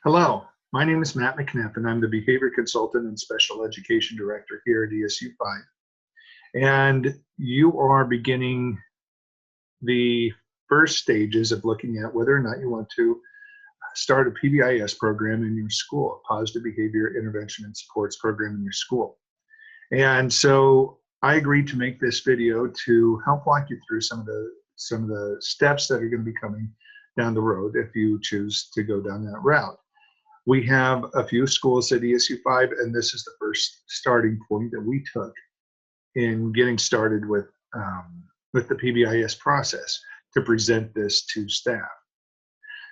Hello, my name is Matt McNiff, and I'm the Behavior Consultant and Special Education Director here at ESU 5. And you are beginning the first stages of looking at whether or not you want to start a PBIS program in your school, a Positive Behavior Intervention and Supports program in your school. And so I agreed to make this video to help walk you through some of the steps that are going to be coming down the road if you choose to go down that route. We have a few schools at ESU 5, and this is the first starting point that we took in getting started with the PBIS process to present this to staff.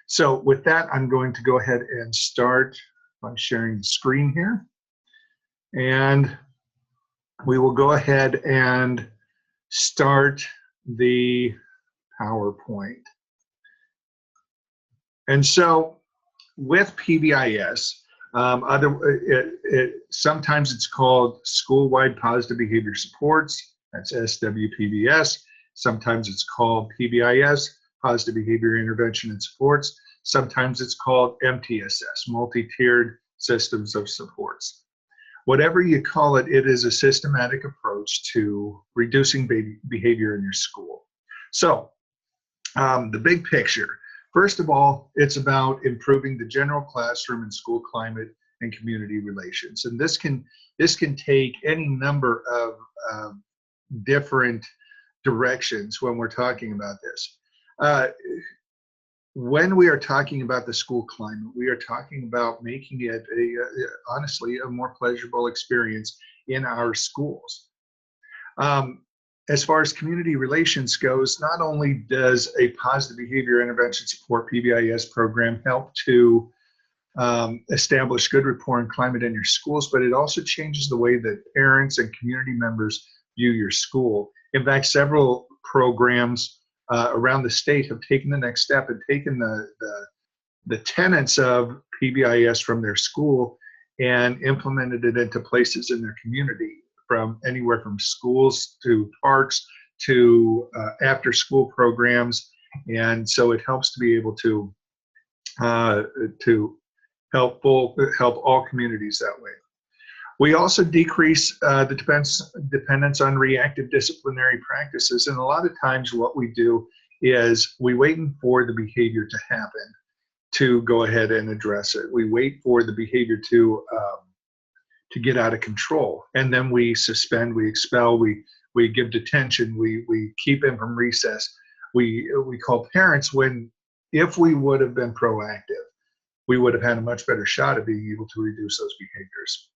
So with that, I'm going to go ahead and start by sharing the screen here. And we will go ahead and start the PowerPoint. And so with PBIS, sometimes it's called School-Wide Positive Behavior Supports, that's SWPBS. Sometimes it's called PBIS, Positive Behavior Intervention and Supports. Sometimes it's called MTSS, Multi-Tiered Systems of Supports. Whatever you call it, it is a systematic approach to reducing behavior in your school. So the big picture. First of all, it's about improving the general classroom and school climate and community relations. And this can take any number of different directions when we're talking about this. When we are talking about the school climate, we are talking about making it, honestly, a more pleasurable experience in our schools. As far as community relations goes, not only does a positive behavior intervention support PBIS program help to establish good rapport and climate in your schools, but it also changes the way that parents and community members view your school. In fact, several programs around the state have taken the next step and taken the tenets of PBIS from their school and implemented it into places in their community, from anywhere from schools to parks to after school programs. And so it helps to be able to help all communities that way. We also decrease the dependence on reactive disciplinary practices. And a lot of times what we do is we wait for the behavior to happen to go ahead and address it. We wait for the behavior to get out of control, and then we suspend, we expel, we give detention, we keep them from recess. We call parents when, if we would have been proactive, we would have had a much better shot at being able to reduce those behaviors.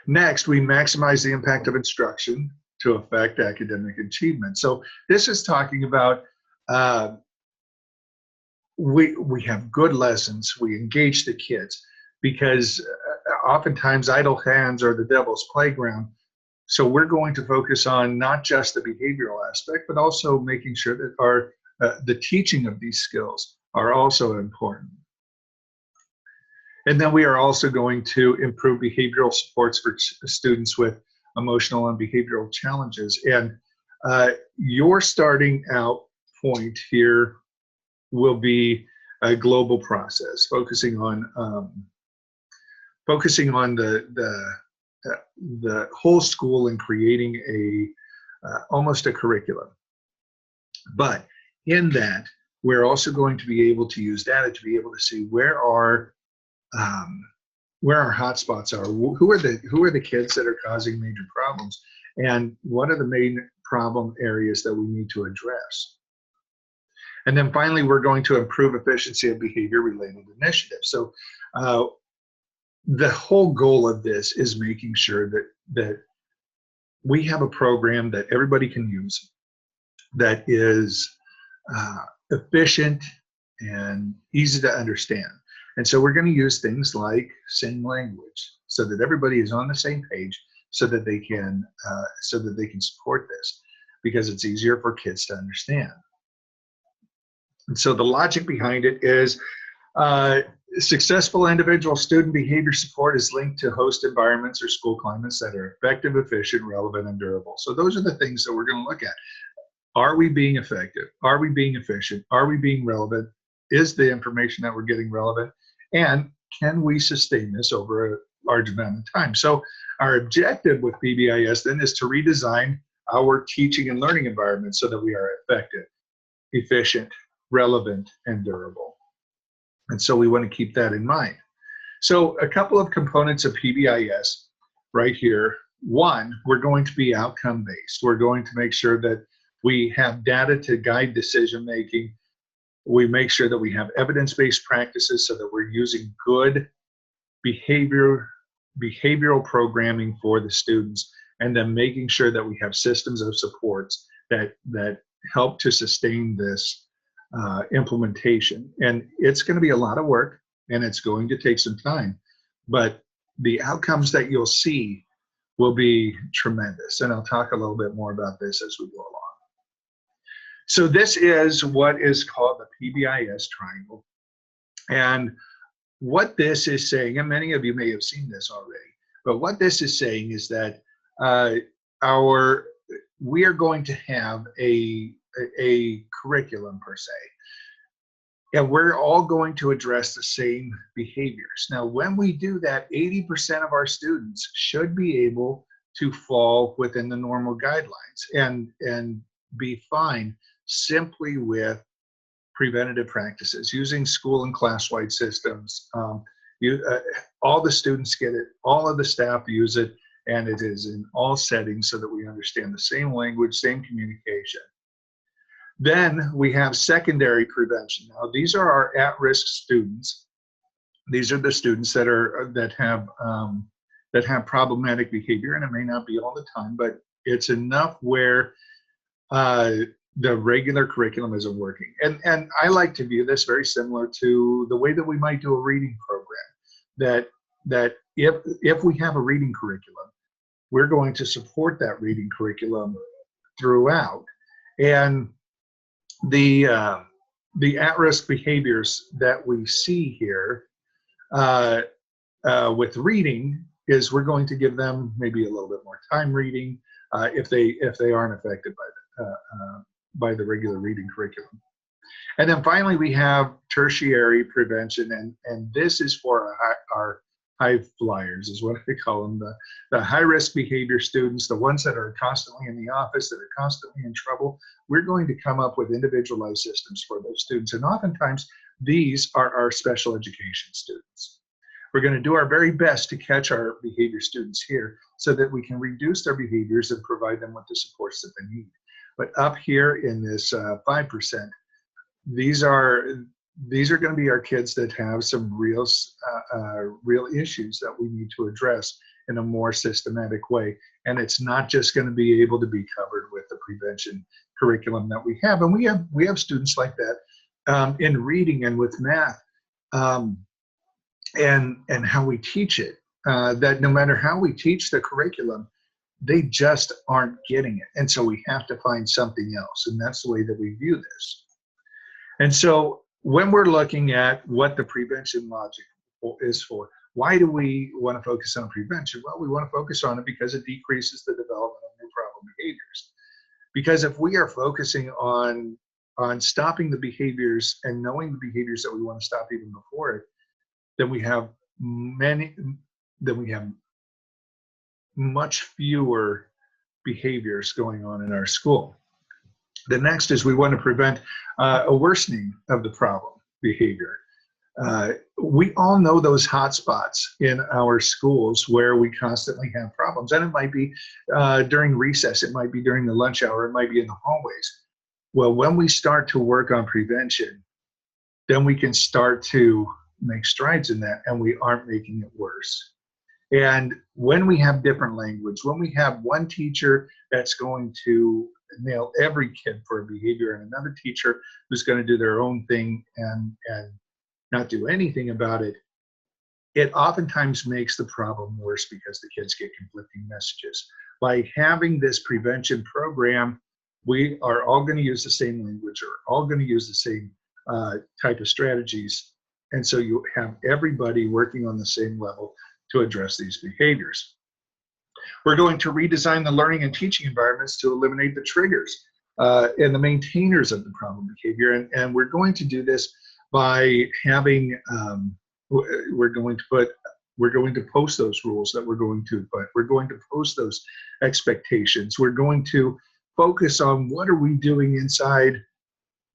Next, we maximize the impact of instruction to affect academic achievement. So this is talking about we have good lessons, we engage the kids, because oftentimes idle hands are the devil's playground. So we're going to focus on not just the behavioral aspect, but also making sure that the teaching of these skills are also important. And then we are also going to improve behavioral supports for students with emotional and behavioral challenges. And your starting out point here will be a global process, focusing on the whole school and creating almost a curriculum. But in that, we're also going to be able to use data to be able to see where our hotspots are, who are the kids that are causing major problems, and what are the main problem areas that we need to address. And then finally, we're going to improve efficiency of behavior-related initiatives. So the whole goal of this is making sure that we have a program that everybody can use, that is efficient and easy to understand. And so we're going to use things like same language so that everybody is on the same page, so that they can support this, because it's easier for kids to understand. And so the logic behind it is successful individual student behavior support is linked to host environments or school climates that are effective, efficient, relevant, and durable. So those are the things that we're going to look at. Are we being effective? Are we being efficient? Are we being relevant? is the information that we're getting relevant, and can we sustain this over a large amount of time? So our objective with PBIS then is to redesign our teaching and learning environment so that we are effective, efficient, relevant, and durable. And so we want to keep that in mind. So a couple of components of PBIS right here. One, we're going to be outcome-based. We're going to make sure that we have data to guide decision-making. We make sure that we have evidence-based practices so that we're using good behavioral programming for the students, and then making sure that we have systems of supports that help to sustain this implementation. And it's going to be a lot of work, and it's going to take some time, but the outcomes that you'll see will be tremendous. And I'll talk a little bit more about this as we go along. So this is what is called the PBIS Triangle. And what this is saying, and many of you may have seen this already, but what this is saying is that we are going to have a curriculum per se, and we're all going to address the same behaviors. Now, when we do that, 80% of our students should be able to fall within the normal guidelines and be fine simply with preventative practices, using school and class-wide systems. All the students get it, all of the staff use it, and it is in all settings so that we understand the same language, same communication. Then we have secondary prevention. Now, these are our at-risk students. These are the students that have problematic behavior, and it may not be all the time, but it's enough where the regular curriculum isn't working. And I like to view this very similar to the way that we might do a reading program, that if we have a reading curriculum, we're going to support that reading curriculum throughout. And the at-risk behaviors that we see here with reading is we're going to give them maybe a little bit more time reading if they aren't affected by the regular reading curriculum. And then finally, we have tertiary prevention, and this is for our high flyers, is what I call them, the high-risk behavior students, the ones that are constantly in the office, that are constantly in trouble. We're going to come up with individualized systems for those students, and oftentimes these are our special education students. We're going to do our very best to catch our behavior students here so that we can reduce their behaviors and provide them with the supports that they need. But up here in this 5%, these are going to be our kids that have some real issues that we need to address in a more systematic way. And it's not just going to be able to be covered with the prevention curriculum that we have. And we have students like that in reading and with math, and how we teach it, that no matter how we teach the curriculum, they just aren't getting it. And so we have to find something else. And that's the way that we view this. And so when we're looking at what the prevention logic is for, why do we want to focus on prevention? Well, we want to focus on it because it decreases the development of new problem behaviors. Because if we are focusing on stopping the behaviors and knowing the behaviors that we want to stop even before it, then we have much fewer behaviors going on in our school. The next is we want to prevent a worsening of the problem behavior. We all know those hot spots in our schools where we constantly have problems. And it might be during recess, it might be during the lunch hour, it might be in the hallways. Well, when we start to work on prevention, then we can start to make strides in that, and we aren't making it worse. And when we have different language, when we have one teacher that's going to nail every kid for a behavior and another teacher who's going to do their own thing and not do anything about it, it oftentimes makes the problem worse because the kids get conflicting messages. By having this prevention program, we are all going to use the same language, or all going to use the same type of strategies. And so you have everybody working on the same level to address these behaviors. We're going to redesign the learning and teaching environments to eliminate the triggers and the maintainers of the problem behavior. And we're going to do this by having, we're going to post those rules that we're going to put. We're going to post those expectations. We're going to focus on what are we doing inside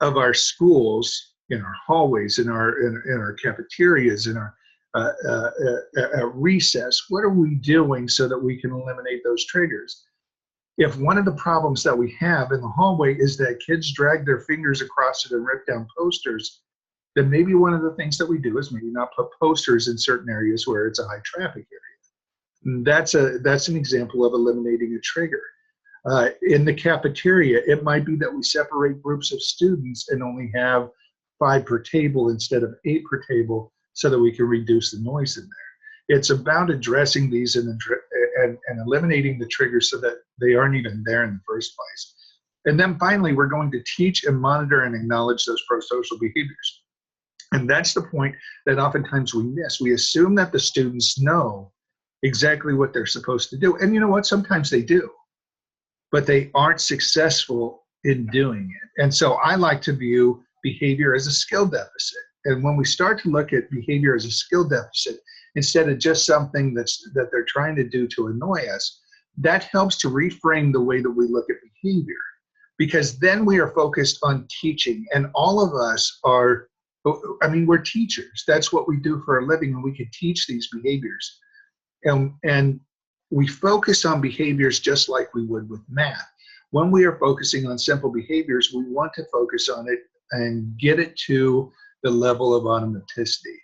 of our schools, in our hallways, in our cafeterias, in our recess. What are we doing so that we can eliminate those triggers? If one of the problems that we have in the hallway is that kids drag their fingers across it and rip down posters, then maybe one of the things that we do is maybe not put posters in certain areas where it's a high traffic area. And that's an example of eliminating a trigger. In the cafeteria, it might be that we separate groups of students and only have 5 per table instead of 8 per table so that we can reduce the noise in there. It's about addressing these and eliminating the triggers so that they aren't even there in the first place. And then finally, we're going to teach and monitor and acknowledge those pro-social behaviors. And that's the point that oftentimes we miss. We assume that the students know exactly what they're supposed to do. And you know what? Sometimes they do, but they aren't successful in doing it. And so I like to view behavior as a skill deficit. And when we start to look at behavior as a skill deficit, instead of just something that they're trying to do to annoy us, that helps to reframe the way that we look at behavior. Because then we are focused on teaching, and all of us are, I mean, we're teachers. That's what we do for a living, and we can teach these behaviors. And we focus on behaviors just like we would with math. When we are focusing on simple behaviors, we want to focus on it and get it to the level of automaticity,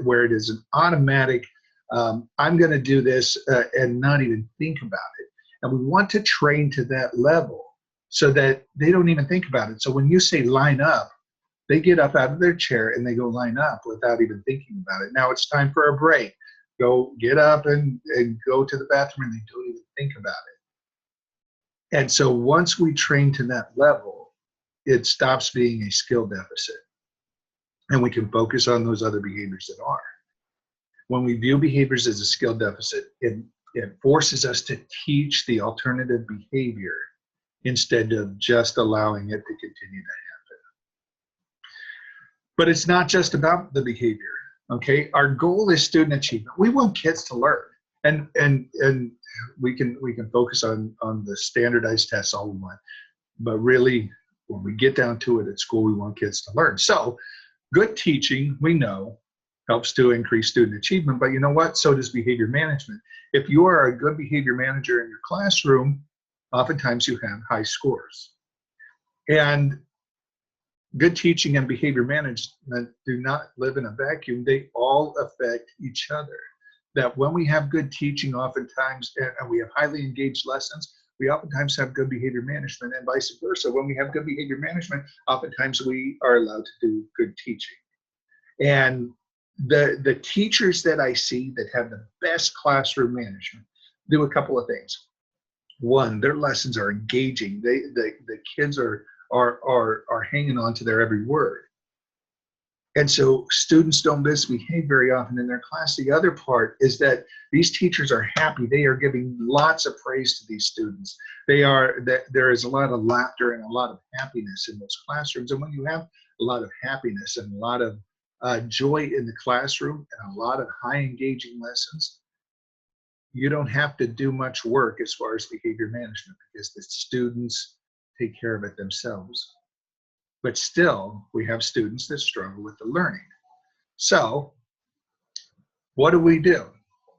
where it is an automatic, I'm going to do this and not even think about it. And we want to train to that level so that they don't even think about it. So when you say line up, they get up out of their chair and they go line up without even thinking about it. Now it's time for a break. Go get up and go to the bathroom, and they don't even think about it. And so once we train to that level, it stops being a skill deficit. And we can focus on those other behaviors that are. When we view behaviors as a skill deficit, it forces us to teach the alternative behavior instead of just allowing it to continue to happen. But it's not just about the behavior, okay? Our goal is student achievement. We want kids to learn. And we can focus on the standardized tests all we want. But really, when we get down to it at school, we want kids to learn. So good teaching, we know, helps to increase student achievement, but you know what? So does behavior management. If you are a good behavior manager in your classroom, oftentimes you have high scores. And good teaching and behavior management do not live in a vacuum. They all affect each other. That when we have good teaching, oftentimes, and we have highly engaged lessons, we oftentimes have good behavior management, and vice versa. When we have good behavior management, oftentimes we are allowed to do good teaching. And the teachers that I see that have the best classroom management do a couple of things. One, their lessons are engaging. The kids are hanging on to their every word. And so students don't misbehave very often in their class. The other part is that these teachers are happy. They are giving lots of praise to these students. There is a lot of laughter and a lot of happiness in those classrooms. And when you have a lot of happiness and a lot of joy in the classroom and a lot of high engaging lessons, you don't have to do much work as far as behavior management because the students take care of it themselves. But still, we have students that struggle with the learning. So what do we do?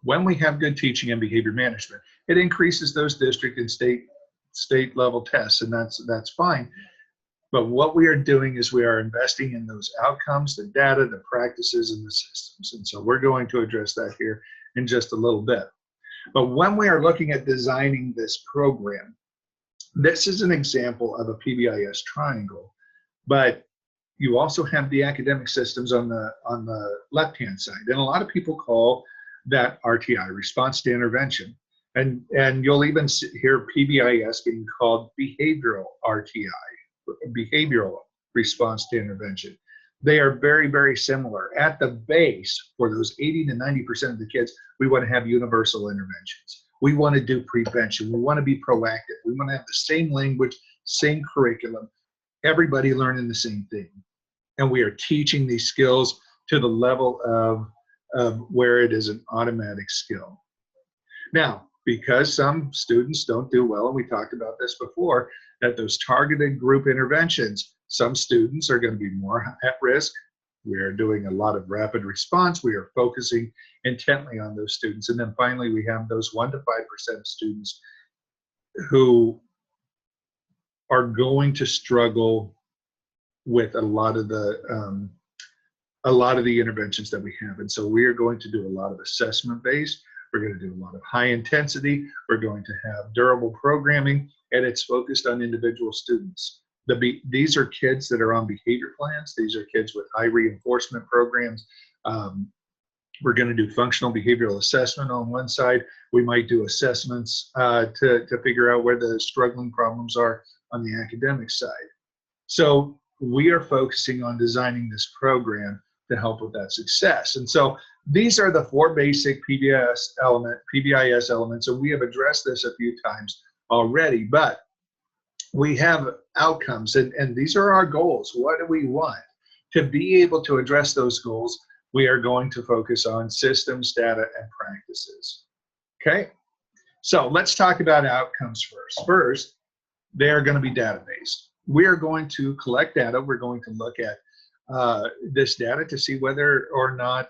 When we have good teaching and behavior management, it increases those district and state level tests, and that's fine. But what we are doing is we are investing in those outcomes, the data, the practices, and the systems. And so we're going to address that here in just a little bit. But when we are looking at designing this program, this is an example of a PBIS triangle. But you also have the academic systems on the left-hand side. And a lot of people call that RTI, response to intervention. And you'll even hear PBIS being called behavioral RTI, behavioral response to intervention. They are very, very similar. At the base, for those 80 to 90% of the kids, we want to have universal interventions. We want to do prevention. We want to be proactive. We want to have the same language, same curriculum, everybody learning the same thing. and we are teaching these skills to the level of where it is an automatic skill. Now, because some students don't do well, and we talked about this before, that those targeted group interventions, some students are going to be more at risk. We are doing a lot of rapid response. We are focusing intently on those students. And then finally, we have those 1 to 5% of students who are going to struggle with a lot of the interventions that we have. And so we are going to do a lot of assessment-based. We're going to do a lot of high intensity. We're going to have durable programming, and it's focused on individual students. These are kids that are on behavior plans. These are kids with high reinforcement programs. We're going to do functional behavioral assessment on one side. We might do assessments to figure out where the struggling problems are on the academic side. So we are focusing on designing this program to help with that success. And so these are the 4 basic PBIS elements, and we have addressed this a few times already, but we have outcomes, and these are our goals. What do we want? To be able to address those goals, we are going to focus on systems, data, and practices. Okay, so let's talk about outcomes first. First, they are going to be data-based. We are going to collect data. We're going to look at this data to see whether or not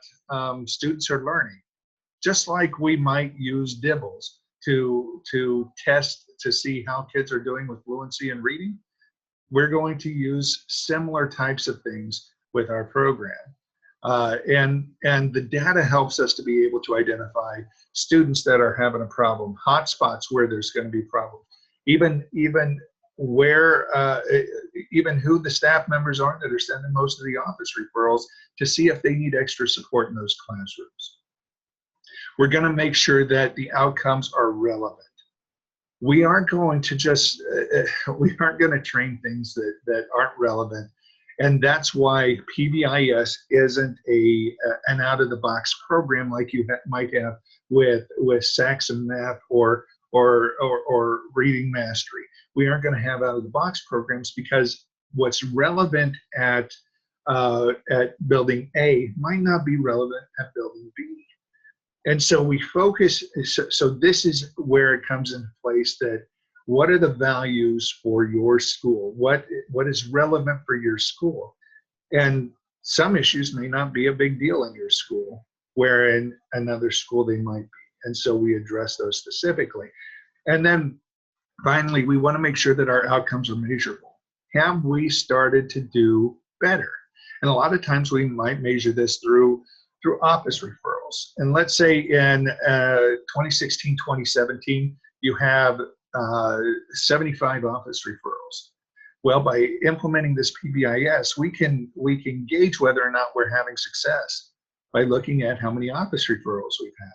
students are learning. Just like we might use DIBELS to test to see how kids are doing with fluency in reading, we're going to use similar types of things with our program. And the data helps us to be able to identify students that are having a problem, hotspots where there's going to be problems, even where even who the staff members are that are sending most of the office referrals to see if they need extra support in those classrooms. We're going to make sure that the outcomes are relevant. We aren't going to just we aren't going to train things that aren't relevant, and that's why PBIS isn't an out-of-the-box program like you might have with Saxon Math or Reading Mastery. We aren't going to have out-of-the-box programs because what's relevant at building A might not be relevant at building B. And so we focus, so this is where it comes into place, that what are the values for your school? What is relevant for your school? And some issues may not be a big deal in your school, where in another school they might be. And so we address those specifically. And then finally, we want to make sure that our outcomes are measurable. Have we started to do better? And a lot of times we might measure this through office referrals. And let's say in 2016, 2017, you have 75 office referrals. Well, by implementing this PBIS, we can gauge whether or not we're having success by looking at how many office referrals we've had.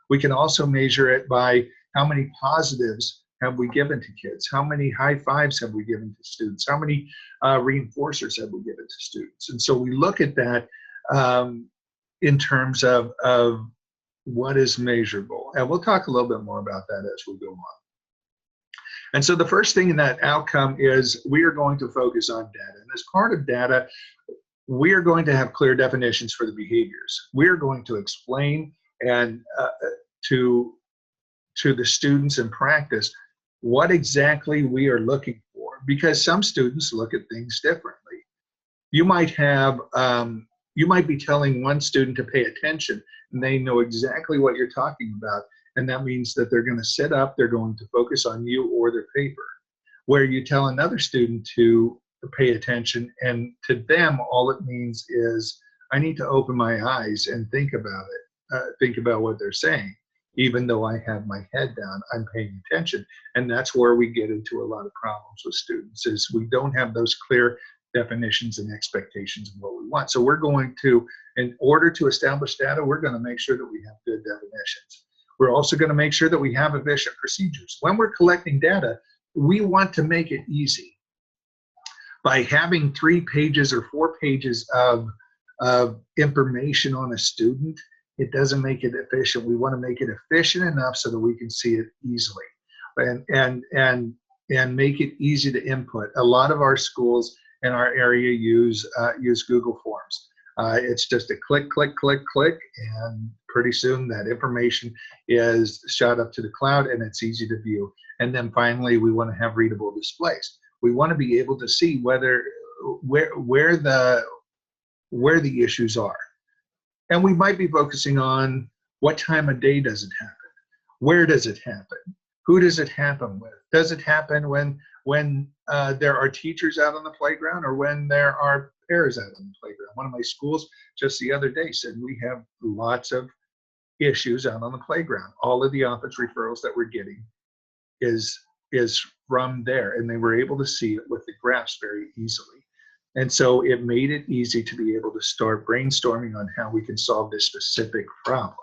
We can also measure it by how many positives have we given to kids, how many high fives have we given to students, how many reinforcers have we given to students. And so we look at that in terms of what is measurable. And we'll talk a little bit more about that as we go on. And so the first thing in that outcome is we are going to focus on data. And as part of data, we are going to have clear definitions for the behaviors. We are going to explain and to the students in practice what exactly we are looking for, because some students look at things differently. You might have you might be telling one student to pay attention, and they know exactly what you're talking about, and that means that they're going to sit up, they're going to focus on you or their paper. Where you tell another student to pay attention, and to them all it means is, I need to open my eyes and think about it, think about what they're saying. Even though I have my head down, I'm paying attention. And that's where we get into a lot of problems with students, is we don't have those clear definitions and expectations of what we want. So we're going to, in order to establish data, we're going to make sure that we have good definitions. We're also going to make sure that we have efficient procedures. When we're collecting data, we want to make it easy. By having 3 pages or 4 pages of information on a student, it doesn't make it efficient. We want to make it efficient enough so that we can see it easily, and make it easy to input. A lot of our schools in our area use Google Forms. It's just a click, click, click, click, and pretty soon that information is shot up to the cloud and it's easy to view. And then finally, we want to have readable displays. We want to be able to see where the issues are. And we might be focusing on what time of day does it happen? Where does it happen? Who does it happen with? Does it happen when there are teachers out on the playground or when there are parents out on the playground? One of my schools just the other day said we have lots of issues out on the playground. All of the office referrals that we're getting is from there, and they were able to see it with the graphs very easily. And so it made it easy to be able to start brainstorming on how we can solve this specific problem.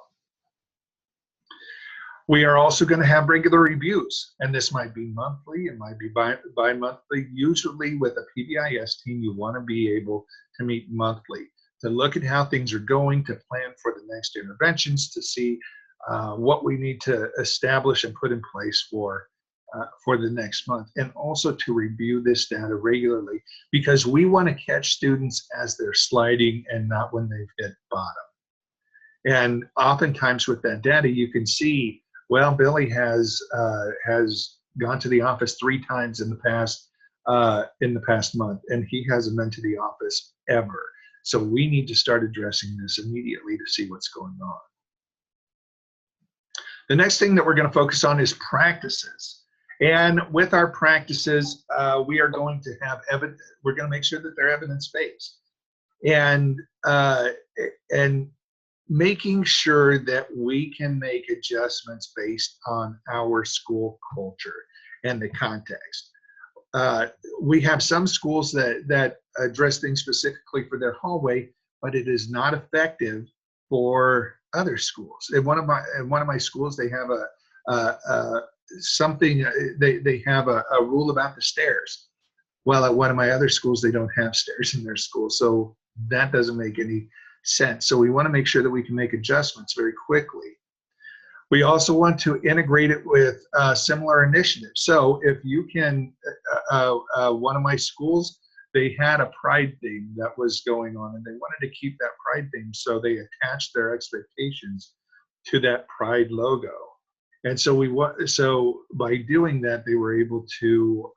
We are also going to have regular reviews, and this might be monthly, it might be bi-monthly. Usually with a PBIS team, you want to be able to meet monthly, to look at how things are going, to plan for the next interventions, to see what we need to establish and put in place for the next month, and also to review this data regularly, because we want to catch students as they're sliding and not when they've hit bottom. And oftentimes with that data, you can see, well, Billy has gone to the office 3 times in the past month, and he hasn't been to the office ever. So we need to start addressing this immediately to see what's going on. The next thing that we're going to focus on is practices. And with our practices, we are going to have evidence. We're going to make sure that they're evidence-based, and making sure that we can make adjustments based on our school culture and the context. We have some schools that address things specifically for their hallway, but it is not effective for other schools. In one of my schools, they have they have a rule about the stairs. Well, at one of my other schools, they don't have stairs in their school, so that doesn't make any sense. So we want to make sure that we can make adjustments very quickly. We also want to integrate it with similar initiatives. So if you can, one of my schools, they had a pride theme that was going on, and they wanted to keep that pride theme, so they attached their expectations to that pride logo. And so by doing that, they were able to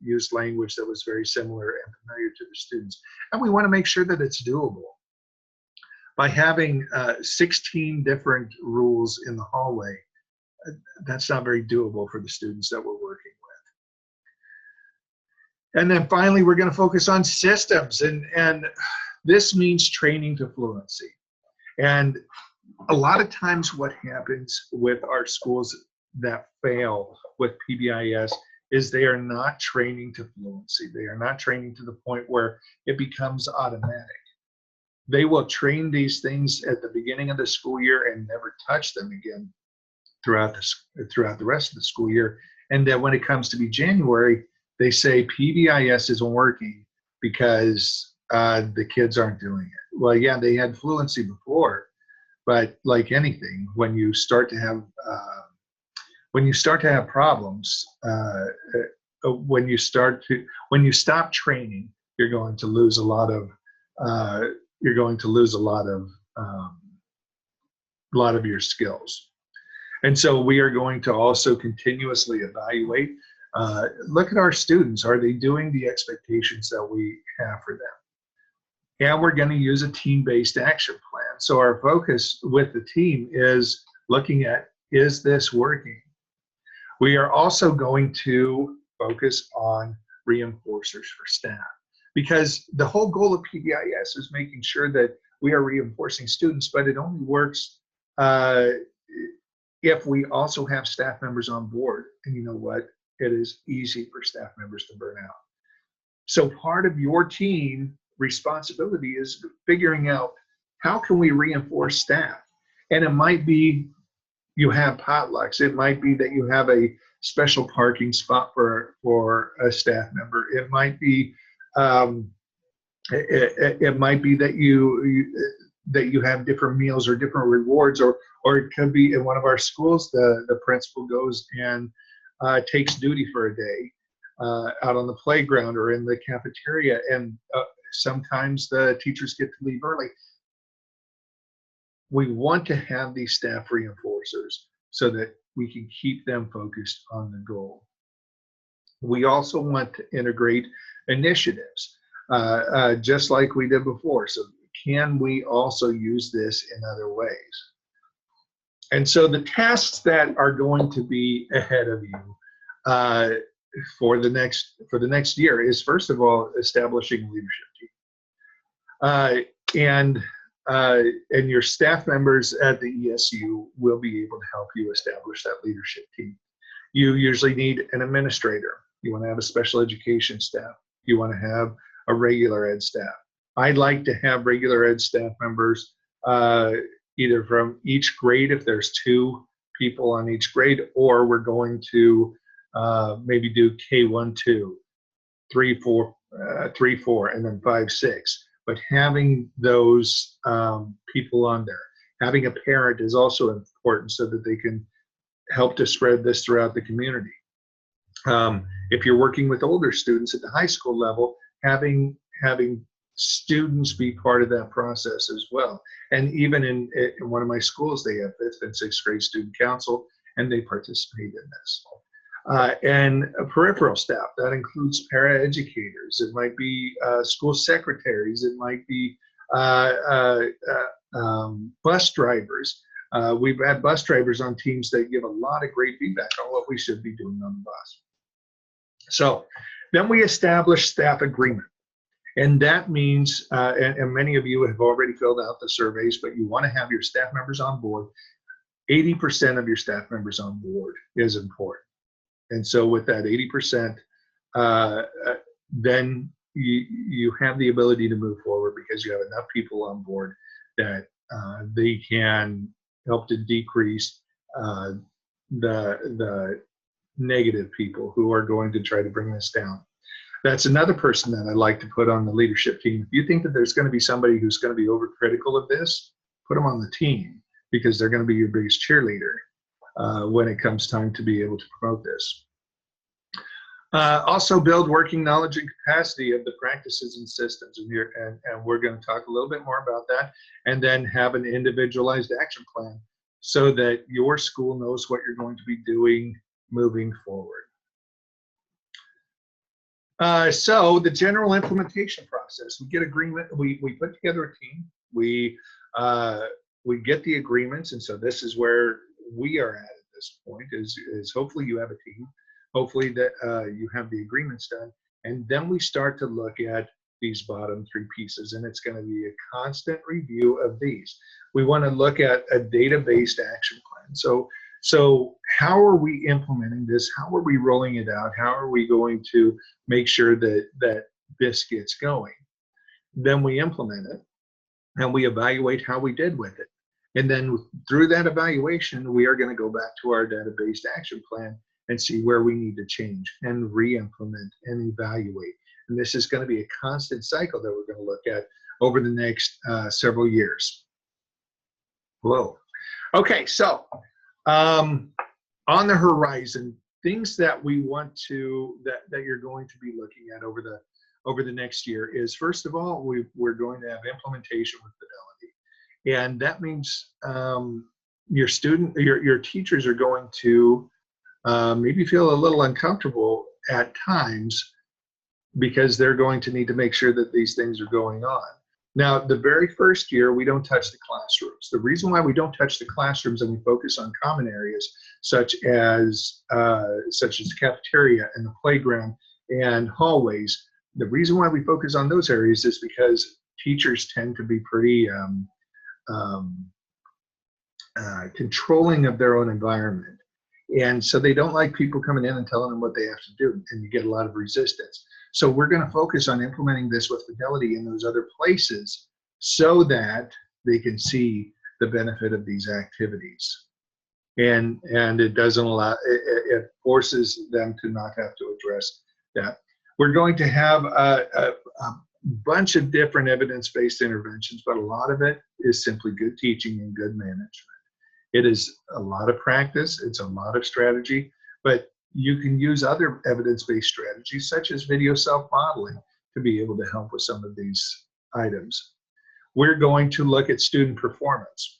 use language that was very similar and familiar to the students. And we want to make sure that it's doable. By having 16 different rules in the hallway, that's not very doable for the students that we're working with. And then finally, we're going to focus on systems, and this means training to fluency. And a lot of times what happens with our schools that fail with PBIS is they are not training to fluency. They are not training to the point where it becomes automatic. They will train these things at the beginning of the school year and never touch them again throughout the rest of the school year. And then when it comes to be January, they say PBIS isn't working because the kids aren't doing it. Well, yeah, they had fluency before, but like anything, when you start to have problems, when you stop training, you're going to lose a lot of your skills. And so we are going to also continuously evaluate, look at our students. Are they doing the expectations that we have for them? And we're going to use a team-based action plan. So our focus with the team is looking at, is this working? We are also going to focus on reinforcers for staff, because the whole goal of PBIS is making sure that we are reinforcing students, but it only works if we also have staff members on board. And you know what? It is easy for staff members to burn out. So part of your team responsibility is figuring out, how can we reinforce staff? And it might be you have potlucks. It might be that you have a special parking spot for a staff member. It might be it might be that you have different meals or different rewards, or it could be in one of our schools, the principal goes and takes duty for a day. out on the playground or in the cafeteria, and sometimes the teachers get to leave early. We want to have these staff reinforcers so that we can keep them focused on the goal. We also want to integrate initiatives, just like we did before. So can we also use this in other ways? And so the tasks that are going to be ahead of you for the next year is, first of all, establishing a leadership team. And your staff members at the ESU will be able to help you establish that leadership team. You usually need an administrator. You want to have a special education staff. You want to have a regular ed staff. I'd like to have regular ed staff members either from each grade, if there's 2 people on each grade, or we're going to maybe do K1, 2, 3, 4, 3, 4, and then 5, 6. But having those people on there, having a parent is also important so that they can help to spread this throughout the community. If you're working with older students at the high school level, having students be part of that process as well. And even in one of my schools, they have 5th and 6th grade student council, and they participate in this. And peripheral staff, that includes paraeducators. It might be school secretaries. It might be bus drivers. We've had bus drivers on teams that give a lot of great feedback on what we should be doing on the bus. So then we establish staff agreement. And that means, and many of you have already filled out the surveys, but you want to have your staff members on board. 80% of your staff members on board is important. And so with that 80%, then you have the ability to move forward because you have enough people on board that they can help to decrease the negative people who are going to try to bring this down. That's another person that I like to put on the leadership team. If you think that there's going to be somebody who's going to be overcritical of this, put them on the team because they're going to be your biggest cheerleader when it comes time to be able to promote this. Also build working knowledge and capacity of the practices and systems. And we're going to talk a little bit more about that. And then have an individualized action plan so that your school knows what you're going to be doing moving forward. So the general implementation process, we get agreement, we put together a team, we get the agreements, and so this is where we are at this point, is hopefully you have a team, hopefully that you have the agreements done, and then we start to look at these bottom 3 pieces, and it's going to be a constant review of these. We want to look at a data-based action plan. So how are we implementing this? How are we rolling it out? How are we going to make sure that this gets going? Then we implement it and we evaluate how we did with it. And then through that evaluation, we are going to go back to our data-based action plan and see where we need to change and re-implement and evaluate. And this is going to be a constant cycle that we're going to look at over the next several years. Whoa. Okay, so on the horizon, things that we want to, that you're going to be looking at over the next year is, first of all, we're going to have implementation with fidelity. And that means your teachers are going to maybe feel a little uncomfortable at times because they're going to need to make sure that these things are going on. Now, the very first year, we don't touch the classrooms. The reason why we don't touch the classrooms and we focus on common areas such as the cafeteria and the playground and hallways, the reason why we focus on those areas is because teachers tend to be pretty controlling of their own environment. And so they don't like people coming in and telling them what they have to do, and you get a lot of resistance. So we're going to focus on implementing this with fidelity in those other places so that they can see the benefit of these activities. And it doesn't allow, it forces them to not have to address that. We're going to have a bunch of different evidence-based interventions, but a lot of it is simply good teaching and good management. It is a lot of practice, it's a lot of strategy, but you can use other evidence-based strategies such as video self-modeling to be able to help with some of these items. We're going to look at student performance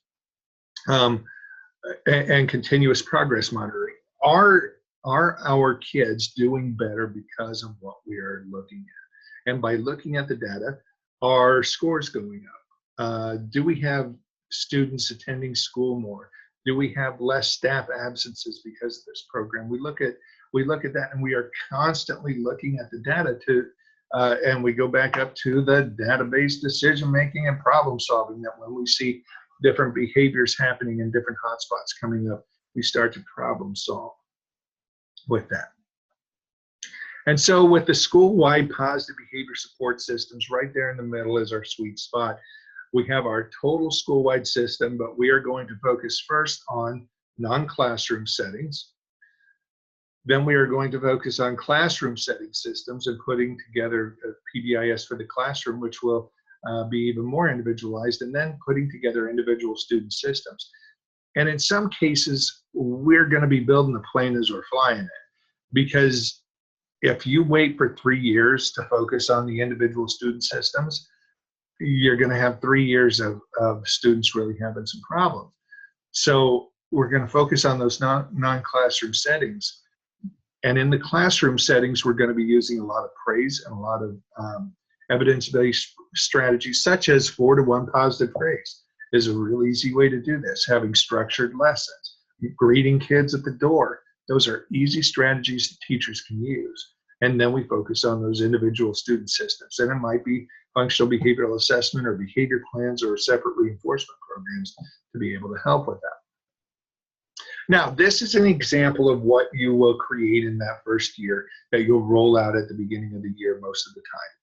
and continuous progress monitoring. Are our kids doing better because of what we are looking at? And by looking at the data, are scores going up? Do we have students attending school more? Do we have less staff absences because of this program? We look at that, and we are constantly looking at the data to, and we go back up to the database decision making and problem solving. That when we see different behaviors happening in different hotspots coming up, we start to problem solve with that. And so with the school-wide positive behavior support systems, right there in the middle is our sweet spot. We have our total school-wide system, but we are going to focus first on non-classroom settings. Then we are going to focus on classroom setting systems and putting together a PBIS for the classroom, which will be even more individualized, and then putting together individual student systems. And in some cases, we're going to be building the plane as we're flying it, because if you wait for 3 years to focus on the individual student systems, you're going to have 3 years of students really having some problems. So we're going to focus on those non-classroom settings. And in the classroom settings, we're going to be using a lot of praise and a lot of evidence-based strategies, such as 4-to-1 positive praise is a real easy way to do this. Having structured lessons, greeting kids at the door. Those are easy strategies that teachers can use. And then we focus on those individual student systems. And it might be functional behavioral assessment or behavior plans or separate reinforcement programs to be able to help with that. Now, this is an example of what you will create in that first year that you'll roll out at the beginning of the year most of the time.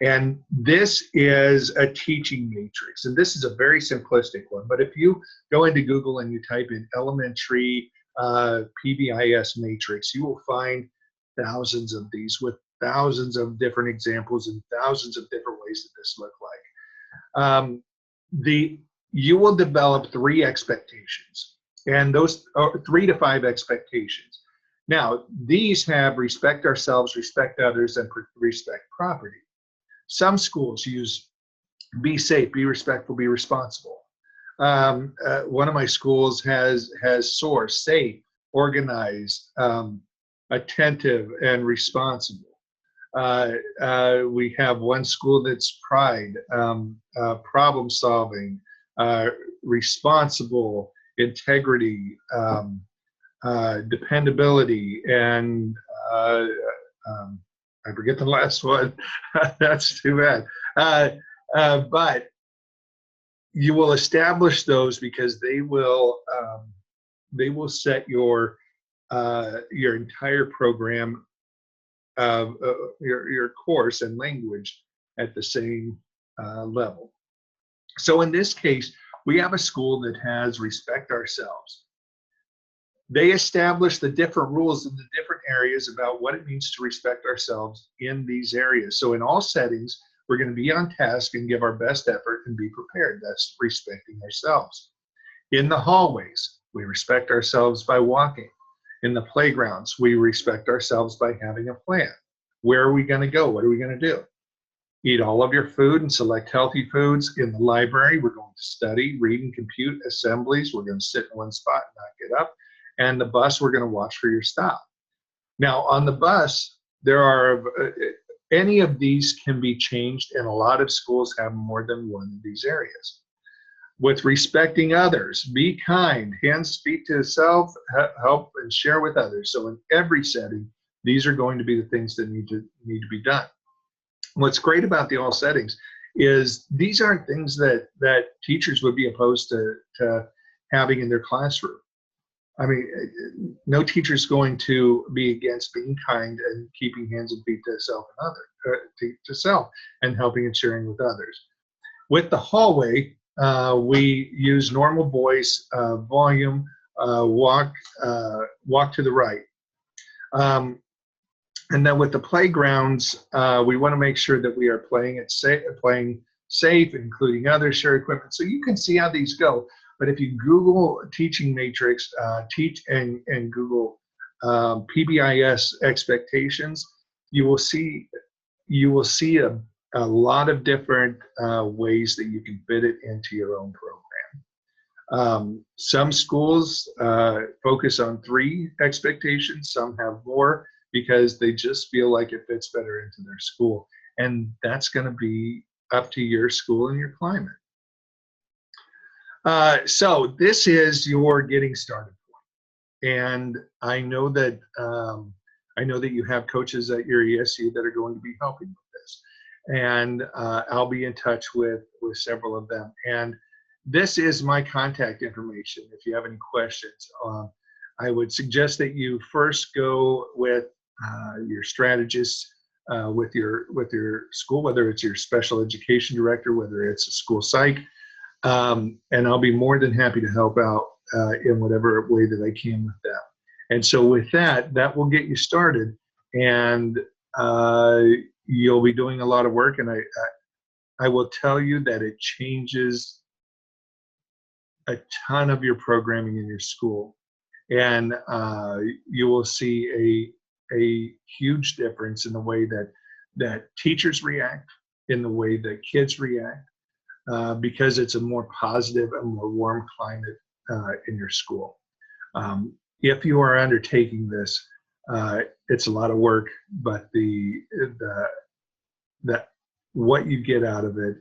And this is a teaching matrix. And this is a very simplistic one. But if you go into Google and you type in elementary PBIS Matrix, you will find thousands of these with thousands of different examples and thousands of different ways that this look like. You will develop 3 expectations, and those are 3 to 5 expectations. Now, these have respect ourselves, respect others, and respect property. Some schools use be safe, be respectful, be responsible. One of my schools has SOAR, safe, organized, attentive, and responsible. We have one school that's pride, problem solving, responsible, integrity, dependability, and I forget the last one. That's too bad. But you will establish those because they will set your entire program, your course and language at the same level. So in this case, we have a school that has respect ourselves. They establish the different rules in the different areas about what it means to respect ourselves in these areas. So in all settings, we're going to be on task and give our best effort and be prepared. That's respecting ourselves. In the hallways, we respect ourselves by walking. In the playgrounds, we respect ourselves by having a plan. Where are we going to go? What are we going to do? Eat all of your food and select healthy foods. In the library, we're going to study, read, and compute assemblies. We're going to sit in one spot and not get up. And the bus, we're going to watch for your stop. Now, on the bus, there are any of these can be changed, and a lot of schools have more than one of these areas. With respecting others, be kind, hands, speak to self, help, and share with others. So in every setting, these are going to be the things that need to be done. What's great about the all settings is these aren't things that teachers would be opposed to having in their classroom. I mean, no teacher is going to be against being kind and keeping hands and feet to self and other, to self, and helping and sharing with others. With the hallway, we use normal voice, volume, walk to the right. And then with the playgrounds, we want to make sure that we are playing safe, including others, share equipment. So you can see how these go. But if you Google teaching matrix, teach and Google PBIS expectations, you will see a lot of different ways that you can fit it into your own program. Some schools focus on 3 expectations, some have more because they just feel like it fits better into their school. And that's going to be up to your school and your climate. So this is your getting started point. And I know that you have coaches at your ESU that are going to be helping with this. And I'll be in touch with several of them. And this is my contact information. If you have any questions, I would suggest that you first go with your strategist with your school, whether it's your special education director, whether it's a school psych, and I'll be more than happy to help out in whatever way that I can with that. And so with that will get you started, and you'll be doing a lot of work. And I will tell you that it changes a ton of your programming in your school, and you will see a huge difference in the way that teachers react, in the way that kids react, because it's a more positive and more warm climate in your school. If you are undertaking this, it's a lot of work, but what you get out of it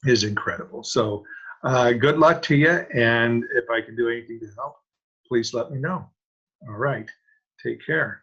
is incredible. So good luck to you, and if I can do anything to help, please let me know. All right, take care.